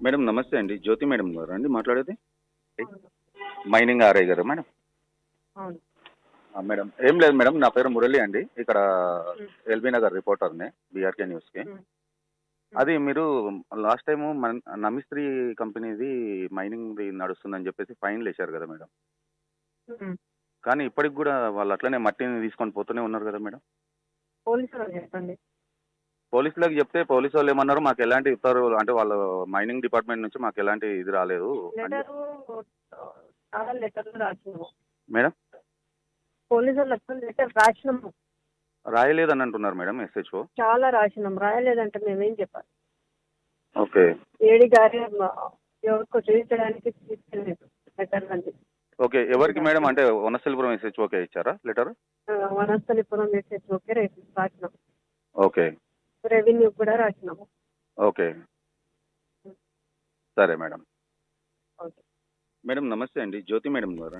Madam నమస్తే అండి. జ్యోతి madam గారా అండి మాట్లాడేది? అవును. మైనింగ్ ఆర్ఐ గారా మేడం? అవును. మేడం ఏం లేదు మేడం. నా పేరు మురళి అండి. ఇక్కడ హ్మ్. ఎల్బీ నగర్ రిపోర్టర్‌ని బీఆర్‌కే న్యూస్‌కి. హ్మ్. హ్మ్. అది మీరు లాస్ట్ టైము నమిస్త్రీ కంపెనీది మైనింగ్‌ది నడుస్తుందని చెప్పేసి ఫైన్‌లేశారు కదా మేడం. హ్మ్. కానీ ఇప్పటికి గూడా వాళ్ళు అట్లనే మట్టిని తీసుకొని పోతూనే ఉన్నారు కదా మేడం. పోలీసులకు చెప్పండి. పోలీసులకు చెప్తే పోలీసోళ్ళు ఏమన్నారు, మాకెలాంటి ఉత్తర్వులు అంటే వాళ్ళు మైనింగ్ డిపార్ట్‌మెంట్ నుంచి మాకెలాంటి ఇది రాలేదు అని లెటరు చాలా లెటర్లు రాసినాము. మేడం? పోలీసులకు లెటర్ రాసినాము. రాయలేదని అంటున్నారు మేడం ఎస్‌హెచ్ఓ. చాలా రాసినాం. రాయలేదంటే మేమేం చెప్పాలి? ఓకే. ఏడీ గారి ఎవరికో చూపించడానికి తీసుకెళ్ళలేదు లెటర్లన్నీ. ఓకే. ఎవరికి మేడం? అంటే వనస్థలిపురం ఎస్‌హెచ్ఓకే ఇచ్చారా లెటరు? వనస్థలిపురం ఎస్హెచ్ఓకే రాసినాం. ఓకే. రెవెన్యూ కూడా రాసినాము. ఓకే. సరే మేడం. ఓకే. మేడం నమస్తే అండి. జ్యోతి మేడం గారా?